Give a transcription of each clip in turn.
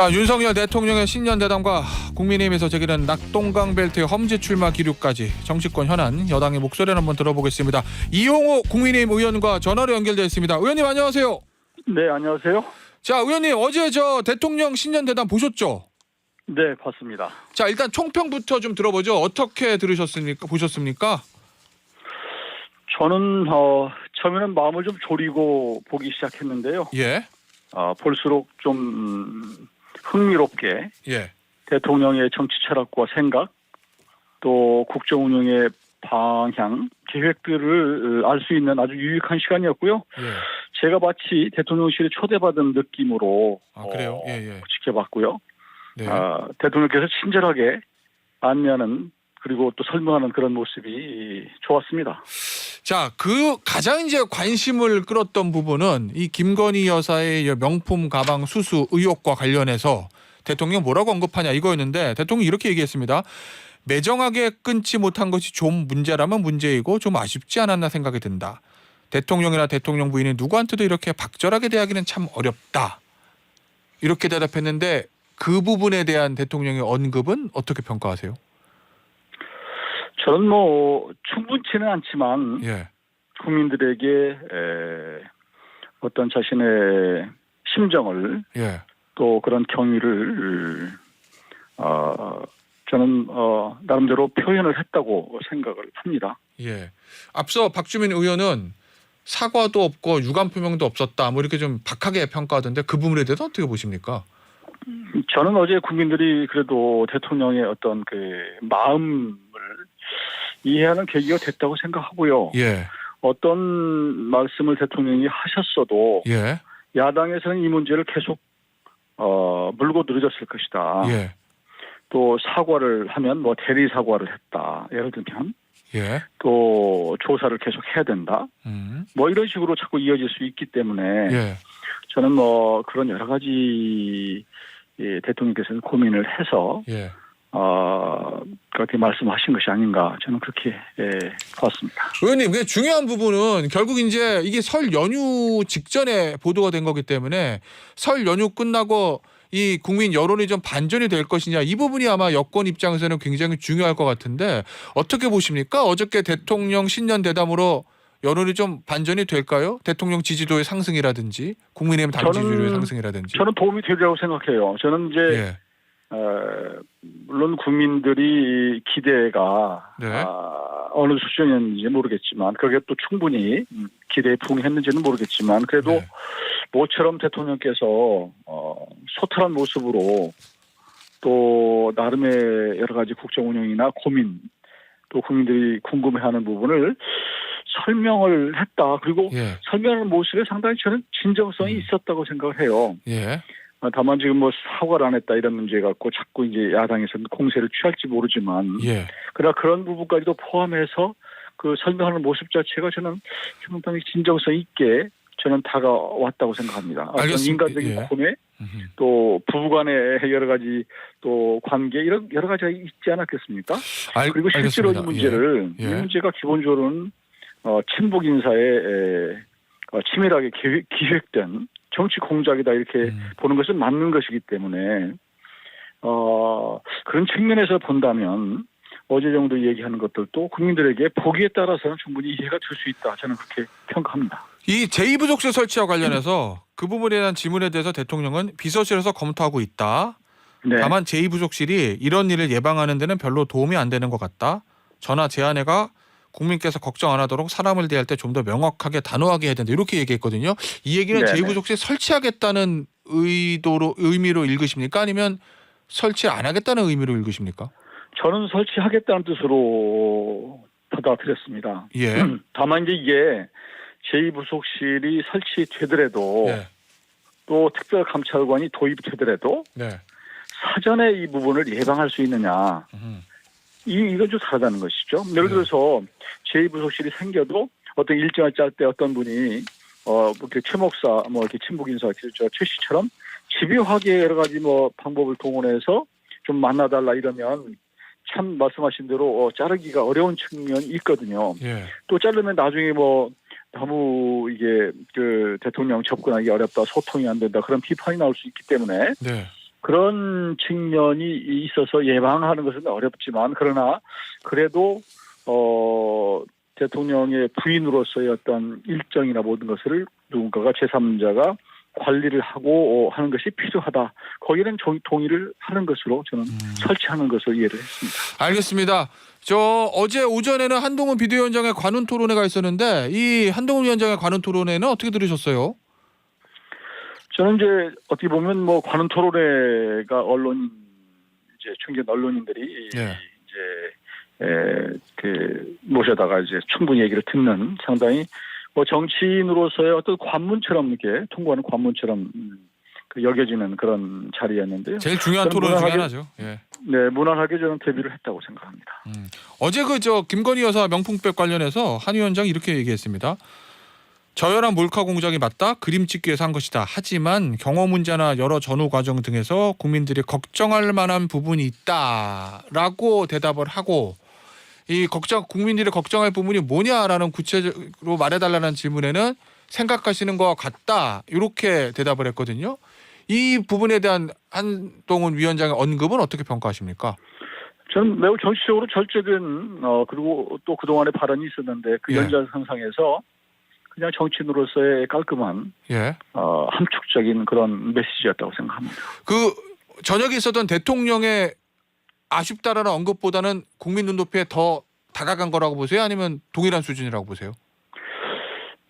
자, 윤석열 대통령의 신년대담과 국민의힘에서 제기된 낙동강 벨트의 험지 출마 기류까지 정치권 현안 여당의 목소리를 한번 들어보겠습니다. 이용호 국민의힘 의원과 전화로 연결되어 있습니다. 의원님 안녕하세요. 네, 안녕하세요. 자, 의원님 어제 저 대통령 신년대담 보셨죠? 네, 봤습니다. 자, 일단 총평부터 좀 들어보죠. 어떻게 보셨습니까? 저는 처음에는 마음을 좀 졸이고 보기 시작했는데요. 예. 볼수록 좀 흥미롭게 예. 대통령의 정치 철학과 생각, 또 국정 운영의 방향, 계획들을 알 수 있는 아주 유익한 시간이었고요. 예. 제가 마치 대통령실에 초대받은 느낌으로 그래요? 예. 지켜봤고요. 네. 대통령께서 친절하게 안내하는 그리고 또 설명하는 그런 모습이 좋았습니다. 자, 그 가장 이제 관심을 끌었던 부분은 이 김건희 여사의 명품 가방 수수 의혹과 관련해서 대통령 뭐라고 언급하냐 이거였는데 대통령이 이렇게 얘기했습니다. 매정하게 끊지 못한 것이 좀 문제라면 문제이고 좀 아쉽지 않았나 생각이 든다. 대통령이나 대통령 부인이 누구한테도 이렇게 박절하게 대하기는 참 어렵다. 이렇게 대답했는데 그 부분에 대한 대통령의 언급은 어떻게 평가하세요? 저는 충분치는 않지만 예. 국민들에게 어떤 자신의 심정을 예. 또 그런 경위를 저는 나름대로 표현을 했다고 생각을 합니다. 예. 앞서 박주민 의원은 사과도 없고 유감 표명도 없었다. 뭐 이렇게 좀 박하게 평가하던데 그 부분에 대해서 어떻게 보십니까? 저는 어제 국민들이 그래도 대통령의 어떤 그 마음을 이해하는 계기가 됐다고 생각하고요. 예. 어떤 말씀을 대통령이 하셨어도 예. 야당에서는 이 문제를 계속 물고 늘어졌을 것이다. 예. 또 사과를 하면 대리 사과를 했다. 예를 들면 예. 또 조사를 계속 해야 된다. 이런 식으로 자꾸 이어질 수 있기 때문에 예. 저는 그런 여러 가지 대통령께서는 고민을 해서 예. 그렇게 말씀하신 것이 아닌가 저는 그렇게 봤습니다. 의원님, 근데 중요한 부분은 결국 이제 이게 설 연휴 직전에 보도가 된 거기 때문에 설 연휴 끝나고 이 국민 여론이 좀 반전이 될 것이냐 이 부분이 아마 여권 입장에서는 굉장히 중요할 것 같은데 어떻게 보십니까? 어저께 대통령 신년 대담으로 여론이 좀 반전이 될까요? 대통령 지지도의 상승이라든지 국민의힘 당 지지율의 상승이라든지. 저는 도움이 되리라고 생각해요. 저는 이제 예. 물론 국민들이 기대가 네. 어느 수준이었는지 모르겠지만 그게 또 충분히 기대에 부응했는지는 모르겠지만 그래도 네. 모처럼 대통령께서 소탈한 모습으로 또 나름의 여러 가지 국정 운영이나 고민 또 국민들이 궁금해하는 부분을 설명을 했다. 그리고 예. 설명하는 모습에 상당히 저는 진정성이 있었다고 생각을 해요. 예. 다만 지금 사과를 안 했다 이런 문제 갖고 자꾸 이제 야당에서는 공세를 취할지 모르지만 예. 그러나 그런 부분까지도 포함해서 그 설명하는 모습 자체가 저는 상당히 진정성 있게 저는 다가왔다고 생각합니다. 어떤 인간적인 예. 고뇌 또 부부간의 여러 가지 또 관계 이런 여러 가지가 있지 않았겠습니까? 그리고 실제로 알겠습니다. 이 문제를 예. 이 문제가 기본적으로는 친북 인사에 치밀하게 기획된 정치 공작이다 이렇게 보는 것은 맞는 것이기 때문에 그런 측면에서 본다면 어제 정도 얘기하는 것들도 국민들에게 보기에 따라서는 충분히 이해가 될 수 있다. 저는 그렇게 평가합니다. 이 제2부속실 설치와 관련해서 그 부분에 대한 질문에 대해서 대통령은 비서실에서 검토하고 있다. 네. 다만 제2부속실이 이런 일을 예방하는 데는 별로 도움이 안 되는 것 같다. 저나 제안회가 국민께서 걱정 안 하도록 사람을 대할 때 좀 더 명확하게 단호하게 해야 된다. 이렇게 얘기했거든요. 이 얘기는 네네. 제2부속실 의미로 읽으십니까? 아니면 설치 안 하겠다는 의미로 읽으십니까? 저는 설치하겠다는 뜻으로 받아들였습니다. 예. 다만 이제 이게 제2부속실이 설치되더라도 네. 또 특별감찰관이 도입되더라도 네. 사전에 이 부분을 예방할 수 있느냐. 이건 좀 다르다는 것이죠. 예를 들어서 제2부속실이 생겨도 어떤 일정을 짤 때 어떤 분이 이렇게 최 목사 이렇게 친북 인사 최 씨처럼 집요하게 여러 가지 방법을 동원해서 좀 만나달라 이러면 참 말씀하신 대로 자르기가 어려운 측면이 있거든요. 예. 또 자르면 나중에 너무 이게 그 대통령 접근하기 어렵다, 소통이 안 된다 그런 비판이 나올 수 있기 때문에 네. 그런 측면이 있어서 예방하는 것은 어렵지만 그러나 그래도 대통령의 부인으로서의 어떤 일정이나 모든 것을 누군가가 제3자가 관리를 하고 하는 것이 필요하다. 거기는 동의를 하는 것으로 저는 설치하는 것으로 이해를 했습니다. 알겠습니다. 어제 오전에는 한동훈 비대위원장의 관훈 토론회가 있었는데 이 한동훈 위원장의 관훈 토론회는 어떻게 들으셨어요? 저는 이제 어떻게 보면 뭐 관훈 토론회가 언론 이제 중견 언론인들이 예. 그 모셔다가 이제 충분히 얘기를 듣는 상당히 뭐 정치인으로서의 어떤 관문처럼 이렇게 통과하는 관문처럼 그 여겨지는 그런 자리였는데요. 제일 중요한 토론 중에 하나죠. 예. 네, 무난하게 저는 대비를 했다고 생각합니다. 어제 김건희 여사 명품백 관련해서 한 위원장이 이렇게 얘기했습니다. 저열한 몰카 공작이 맞다. 그림 찍기 위해서 한 것이다. 하지만 경호 문제나 여러 전후 과정 등에서 국민들이 걱정할 만한 부분이 있다라고 대답을 하고 국민들이 걱정할 부분이 뭐냐라는 구체적으로 말해달라는 질문에는 생각하시는 것과 같다. 이렇게 대답을 했거든요. 이 부분에 대한 한동훈 위원장의 언급은 어떻게 평가하십니까? 저는 매우 정치적으로 절제된 그리고 또 그동안의 발언이 있었는데 그 예. 연장선상에서 그냥 정치인으로서의 깔끔한 함축적인 그런 메시지였다고 생각합니다. 그 저녁에 있었던 대통령의 아쉽다라는 언급보다는 국민 눈높이에 더 다가간 거라고 보세요? 아니면 동일한 수준이라고 보세요?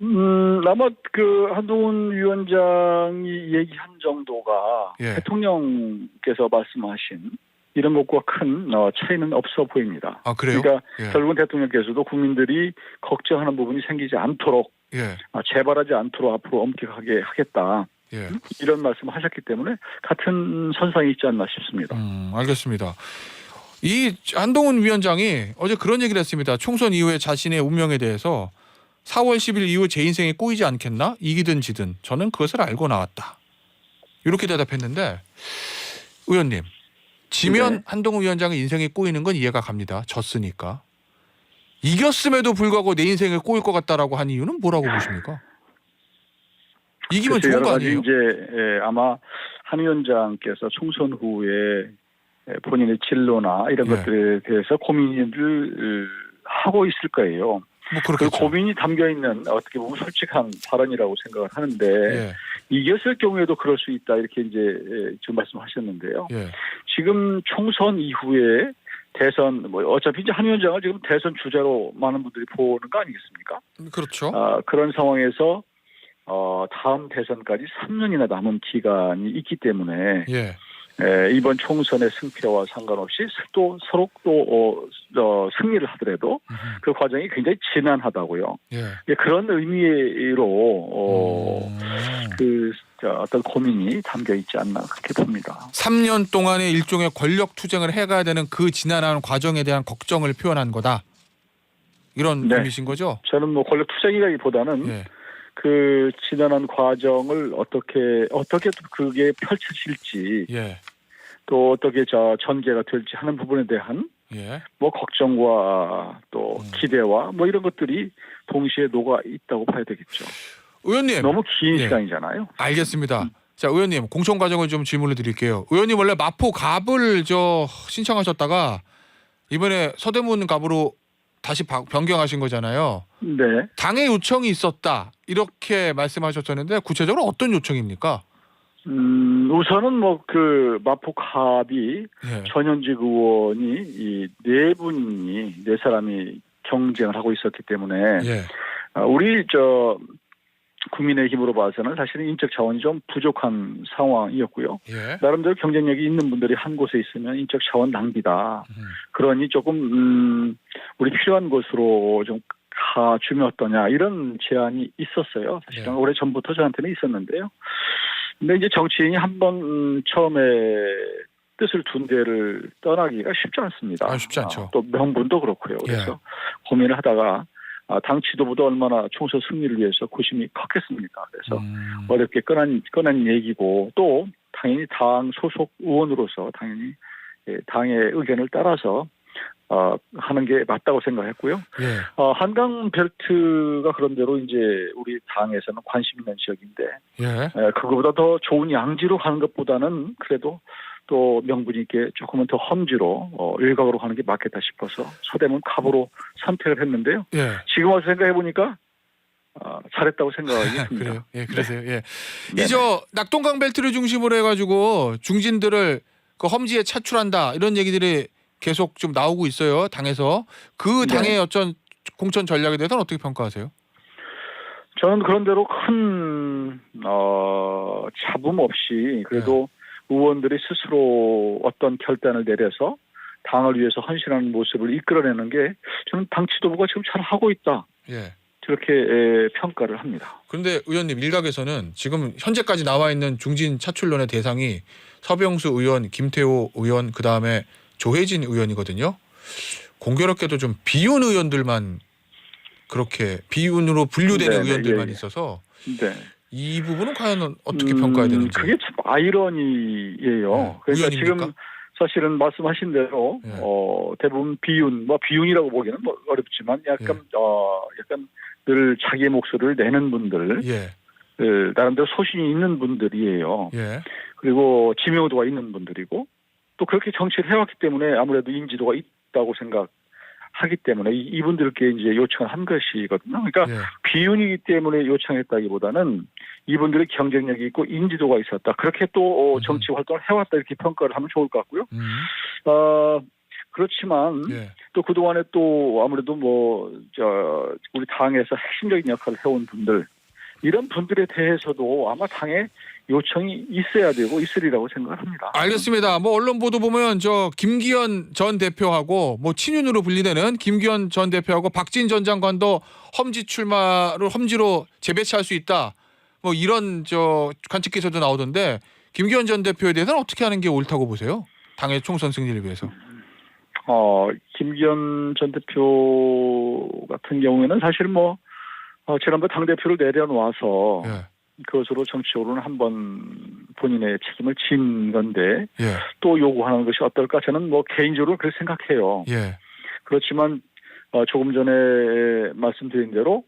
아마 그 한동훈 위원장이 얘기한 정도가 예. 대통령께서 말씀하신 이런 것과 큰 차이는 없어 보입니다. 아, 그래요? 그러니까 예. 결국은 대통령께서도 국민들이 걱정하는 부분이 생기지 않도록 예. 재발하지 않도록 앞으로 엄격하게 하겠다. 예. 이런 말씀을 하셨기 때문에 같은 선상에 있지 않나 싶습니다. 알겠습니다. 이 한동훈 위원장이 어제 그런 얘기를 했습니다. 총선 이후에 자신의 운명에 대해서 4월 10일 이후 제 인생이 꼬이지 않겠나? 이기든 지든 저는 그것을 알고 나왔다. 이렇게 대답했는데 의원님 지면 네. 한동훈 위원장의 인생이 꼬이는 건 이해가 갑니다. 졌으니까. 이겼음에도 불구하고 내 인생이 꼬일 것 같다라고 한 이유는 뭐라고 보십니까? 이기면 좋은 여러 거 가지 아니에요? 이제 아마 한 위원장께서 총선 후에 본인의 진로나 이런 예. 것들에 대해서 고민을 하고 있을 거예요. 뭐 그 그렇겠죠. 고민이 담겨 있는 어떻게 보면 솔직한 발언이라고 생각을 하는데 예. 이겼을 경우에도 그럴 수 있다 이렇게 이제 지금 말씀하셨는데요. 예. 지금 총선 이후에 대선 뭐 어차피 이제 한 위원장을 지금 대선 주자로 많은 분들이 보는 거 아니겠습니까? 그렇죠. 그런 상황에서 다음 대선까지 3년이나 남은 기간이 있기 때문에 예. 이번 총선의 승패와 상관없이 또 서로 또 승리를 하더라도 그 과정이 굉장히 지난하다고요. 예. 그런 의미로 어떤 고민이 담겨 있지 않나 그렇게 봅니다. 3년 동안의 일종의 권력 투쟁을 해가야 되는 그 지난한 과정에 대한 걱정을 표현한 거다. 이런 네. 의미신 거죠? 저는 뭐 권력 투쟁이라기보다는 예. 그 지난한 과정을 어떻게 그게 펼쳐질지 예. 또 어떻게 전개가 될지 하는 부분에 대한 예. 뭐 걱정과 또 기대와 뭐 이런 것들이 동시에 녹아 있다고 봐야 되겠죠. 의원님. 너무 긴 예. 시간이잖아요. 알겠습니다. 자, 의원님 공천 과정을 좀 질문을 드릴게요. 의원님 원래 마포 갑을 신청하셨다가 이번에 서대문 갑으로 다시 변경하신 거잖아요. 네. 당의 요청이 있었다 이렇게 말씀하셨었는데 구체적으로 어떤 요청입니까? 우선은 뭐 그 마포갑이 예. 전현직 의원이 이 네 사람이 경쟁을 하고 있었기 때문에 예. 우리 국민의힘으로 봐서는 사실은 인적 자원이 좀 부족한 상황이었고요. 예. 나름대로 경쟁력이 있는 분들이 한 곳에 있으면 인적 자원 낭비다. 그러니 조금 우리 필요한 곳으로 좀 가주면 어떠냐 이런 제안이 있었어요. 사실은 네. 오래 전부터 저한테는 있었는데요. 근데 이제 정치인이 한번 처음에 뜻을 둔 데를 떠나기가 쉽지 않습니다. 쉽지 않죠. 또 명분도 그렇고요. 그래서 고민을 하다가 당 지도부도 얼마나 총선 승리를 위해서 고심이 컸겠습니까? 그래서 어렵게 꺼낸 얘기고 또 당연히 당 소속 의원으로서 당연히 당의 의견을 따라서 하는 게 맞다고 생각했고요. 예. 한강 벨트가 그런대로 이제 우리 당에서는 관심 있는 지역인데 예. 그거보다 더 좋은 양지로 가는 것보다는 그래도 또 명분 있게 조금은 더 험지로 일각으로 가는 게 맞겠다 싶어서 서대문 갑으로 선택을 했는데요. 예. 지금 와서 생각해 보니까 잘했다고 생각하겠습니다. 그래요. 예, 그러세요. 예. 네. 이저 낙동강 벨트를 중심으로 해가지고 중진들을 그 험지에 차출한다 이런 얘기들이 계속 좀 나오고 있어요. 당에서 그 네. 당의 어떤 공천 전략에 대해서는 어떻게 평가하세요? 저는 그런 대로 큰 잡음 없이 그래도 의원들이 스스로 어떤 결단을 내려서 당을 위해서 헌신하는 모습을 이끌어내는 게 저는 당 지도부가 지금 잘 하고 있다. 예. 저렇게 평가를 합니다. 그런데 의원님 일각에서는 지금 현재까지 나와 있는 중진 차출론의 대상이 서병수 의원, 김태호 의원, 그 다음에 조혜진 의원이거든요. 공교롭게도 좀 비윤 의원들만 그렇게 비윤으로 분류되는 네네, 의원들만 예. 있어서 네. 이 부분은 과연 어떻게 평가해야 되는지. 그게 참 아이러니예요. 네. 그러니까 우연입니까? 지금 사실은 말씀하신 대로 예. 대부분 비윤이라고 보기는 뭐 어렵지만 약간 약간 늘 자기의 목소리를 내는 분들, 예. 나름대로 소신이 있는 분들이에요. 예. 그리고 지명도가 있는 분들이고 또 그렇게 정치를 해왔기 때문에 아무래도 인지도가 있다고 생각하기 때문에 이분들께 이제 요청을 한 것이거든요. 그러니까 예. 비윤이기 때문에 요청했다기보다는 이분들의 경쟁력이 있고 인지도가 있었다. 그렇게 또 정치 활동을 해왔다 이렇게 평가를 하면 좋을 것 같고요. 그렇지만 예. 또 그동안에 또 아무래도 우리 당에서 핵심적인 역할을 해온 분들 이런 분들에 대해서도 아마 당에 요청이 있어야 되고 있으리라고 생각합니다. 알겠습니다. 뭐 언론 보도 보면 저 김기현 전 대표하고 뭐 친윤으로 분리되는 김기현 전 대표하고 박진 전 장관도 험지로 재배치할 수 있다. 뭐 이런 저 관측 기사도 나오던데 김기현 전 대표에 대해서는 어떻게 하는 게 옳다고 보세요? 당의 총선 승리를 위해서. 김기현 전 대표 같은 경우에는 사실 지난번 당 대표를 내려놓아서 예. 그것으로 정치적으로는 한번 본인의 책임을 진 건데 예. 또 요구하는 것이 어떨까? 저는 개인적으로 그렇게 생각해요. 예. 그렇지만 조금 전에 말씀드린 대로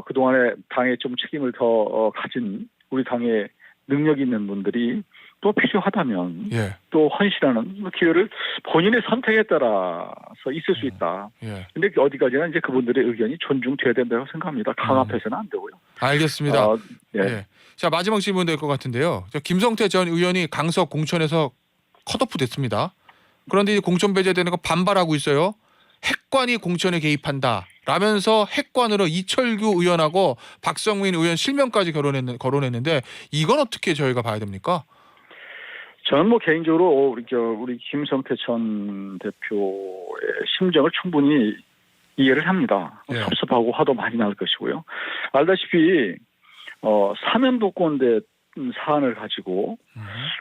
그동안에 당에 좀 책임을 더 가진 우리 당의 능력 있는 분들이 또 필요하다면 예. 또 헌신하는 기회를 본인의 선택에 따라서 있을 수 있다. 예. 근데 어디까지나 이제 그분들의 의견이 존중돼야 된다고 생각합니다. 강압해서는 안 되고요. 알겠습니다. 예. 예. 자 마지막 질문 될 것 같은데요. 저 김성태 전 의원이 강서 공천에서 컷오프 됐습니다. 그런데 이 공천 배제되는 거 반발하고 있어요. 핵관이 공천에 개입한다. 라면서 핵관으로 이철규 의원하고 박성민 의원 실명까지 거론했는데 이건 어떻게 저희가 봐야 됩니까? 저는 개인적으로 우리 김성태 전 대표의 심정을 충분히 이해를 합니다. 예. 섭섭하고 화도 많이 날 것이고요. 알다시피 사면복권대 사안을 가지고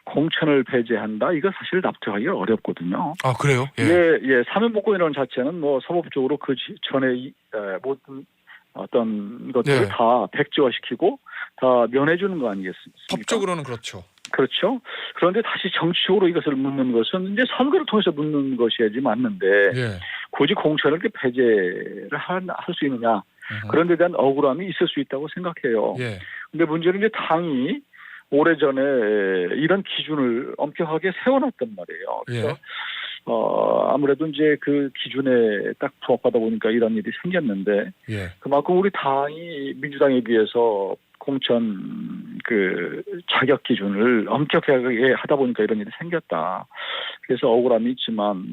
공천을 배제한다. 이거 사실 납득하기가 어렵거든요. 아 그래요? 예. 예, 사면복권이라는 자체는 사법적으로 그 전에 모든 어떤 것들을 네. 다 백지화시키고 다 면해주는 거 아니겠습니까? 법적으로는 그렇죠. 그렇죠. 그런데 다시 정치적으로 이것을 묻는 것은 이제 선거를 통해서 묻는 것이야지 맞는데 예. 굳이 공천을 이렇게 배제를 할 수 있느냐 그런 데 대한 억울함이 있을 수 있다고 생각해요. 예. 근데 문제는 이제 당이 오래전에 이런 기준을 엄격하게 세워놨단 말이에요. 그래서 예. 아무래도 이제 그 기준에 딱 부합하다 보니까 이런 일이 생겼는데 예. 그만큼 우리 당이 민주당에 비해서 공천 그 자격 기준을 엄격하게 하다 보니까 이런 일이 생겼다. 그래서 억울함이 있지만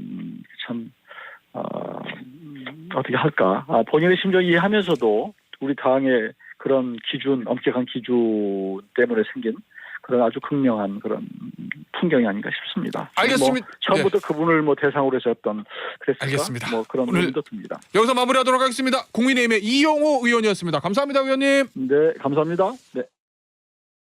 참 어떻게 할까? 본인의 심정 이해하면서도 우리 당의 그런 기준, 엄격한 기준 때문에 생긴 그런 아주 극명한 그런 풍경이 아닌가 싶습니다. 알겠습니다. 처음부터 그분을 대상으로 해서 그랬을까? 알겠습니다. 그런 오늘 의미도 듭니다. 여기서 마무리하도록 하겠습니다. 국민의힘의 이용호 의원이었습니다. 감사합니다, 의원님. 네, 감사합니다. 네.